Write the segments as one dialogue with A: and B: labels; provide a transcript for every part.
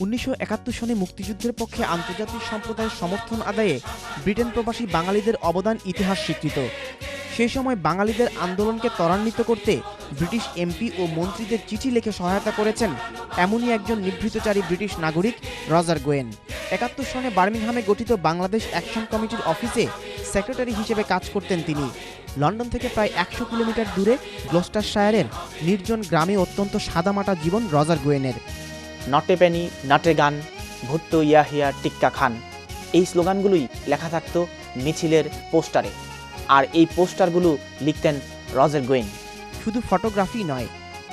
A: 1971 সনে মুক্তিযুদ্ধের পক্ষে আন্তর্জাতিক সম্প্রদায়ের সমর্থন আদায়ে ব্রিটেন প্রবাসী বাঙালিদের অবদান ইতিহাস স্বীকৃত। সেই সময় বাঙালিদের আন্দোলনকে ত্বরান্বিত করতে ব্রিটিশ এমপি ও মন্ত্রীদের চিঠি লিখে সহায়তা করেছেন এমনই একজন নিভৃতচারী ব্রিটিশ নাগরিক রজার গোয়েন। 71 সনে বার্মিংহামে গঠিত বাংলাদেশ অ্যাকশন কমিটির অফিসে সেক্রেটারি হিসেবে কাজ করতেন তিনি। লন্ডন থেকে প্রায় 100 কিলোমিটার দূরে গ্লস্টারশায়ারের নির্জন গ্রামে অত্যন্ত সাদামাটা জীবন রজার গোয়েনের।
B: নটে পেনি নটে গান, ভুট্টো ইয়াহিয়া টিক্কা খান, এই স্লোগানগুলোই লেখা থাকতো মিছিলের পোস্টারে। আর এই পোস্টারগুলো লিখতেন রজার গোয়েন।
A: শুধু ফটোগ্রাফি নয়,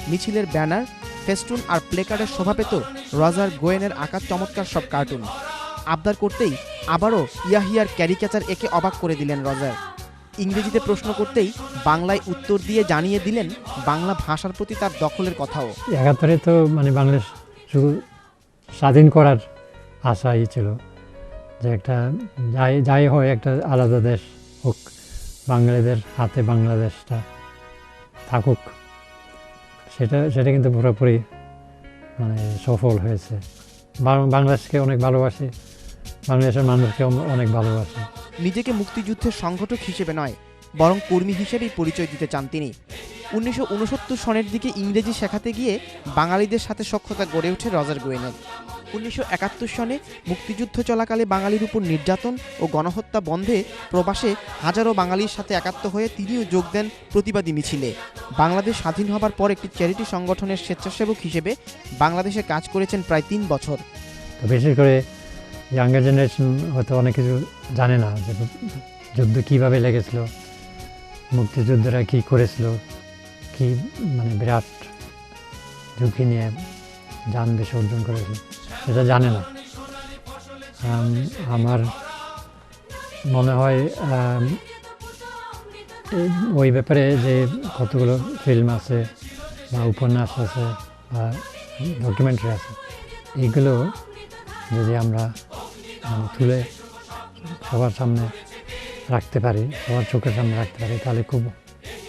A: মিছিলের ব্যানার, ফেস্টুন আর প্লেকার্ডের শোভা পেত রজার গোয়েনের আঁকা চমৎকার সব কার্টুন। আবদার করতেই আবারও ইয়াহিয়ার ক্যারিকেচার এঁকে অবাক করে দিলেন রজার। ইংরেজিতে প্রশ্ন করতেই বাংলায় উত্তর দিয়ে জানিয়ে দিলেন বাংলা ভাষার প্রতি তার দখলের কথাও।
C: 71-এ তো বাংলাদেশ শুধু স্বাধীন করার আশাই ছিল, যে একটা যাই হয় একটা আলাদা দেশ হোক, বাঙালিদের হাতে বাংলাদেশটা থাকুক। সেটা কিন্তু পুরোপুরি সফল হয়েছে। বাংলাদেশকে অনেক ভালোবাসি, বাংলাদেশের মানুষকে অনেক ভালোবাসি।
A: নিজেকে মুক্তিযুদ্ধের সংগঠক হিসেবে নয়, বরং কর্মী হিসেবেই পরিচয় দিতে চান তিনি। 1969 সনের দিকে ইংরেজি শেখাতে গিয়ে বাঙালিদের সাথে সখ্যতা গড়ে ওঠে রজার গোয়েনের। 1971 সনে মুক্তিযুদ্ধ চলাকালে বাঙালির উপর নির্যাতন ও গণহত্যা বন্ধে প্রবাসে হাজারো বাঙালির সাথে একাত্ম হয়ে তিনিও যোগ দেন প্রতিবাদী মিছিলে। বাংলাদেশ স্বাধীন হবার পর একটি চ্যারিটি সংগঠনের স্বেচ্ছাসেবক হিসেবে বাংলাদেশে কাজ করেছেন প্রায় 3 বছর।
C: বিশেষ করে ইয়াঙ্গার জেনারেশন হয়তো অনেক কিছু জানে না, যে যুদ্ধ কীভাবে লেগেছিল, মুক্তিযোদ্ধারা কী করেছিল, কি বিরাট ঝুঁকি নিয়ে যান বিসর্জন করেছিল, সেটা জানে না। আমার মনে হয় ওই ব্যাপারে যে কতগুলো ফিল্ম আছে বা উপন্যাস আছে বা ডকুমেন্টারি আছে, এইগুলো যদি আমরা তুলে সবার সামনে রাখতে পারি, সবার চোখের সামনে রাখতে পারি, তাহলে খুব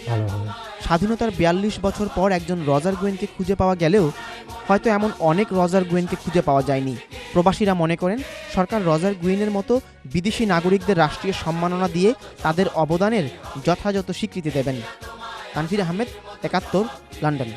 C: ভালো হবে।
A: স্বাধীনতার 42 বছর পর একজন রজার গোয়েনকে খুঁজে পাওয়া গেলেও হয়তো এমন অনেক রজার গোয়েনকে খুঁজে পাওয়া যায়নি। প্রবাসীরা মনে করেন সরকার রজার গোয়েনের মতো বিদেশি নাগরিকদের রাষ্ট্রীয় সম্মাননা দিয়ে তাদের অবদানের যথাযথ স্বীকৃতি দেবেন। তানভীর আহমেদ, 71, লন্ডন।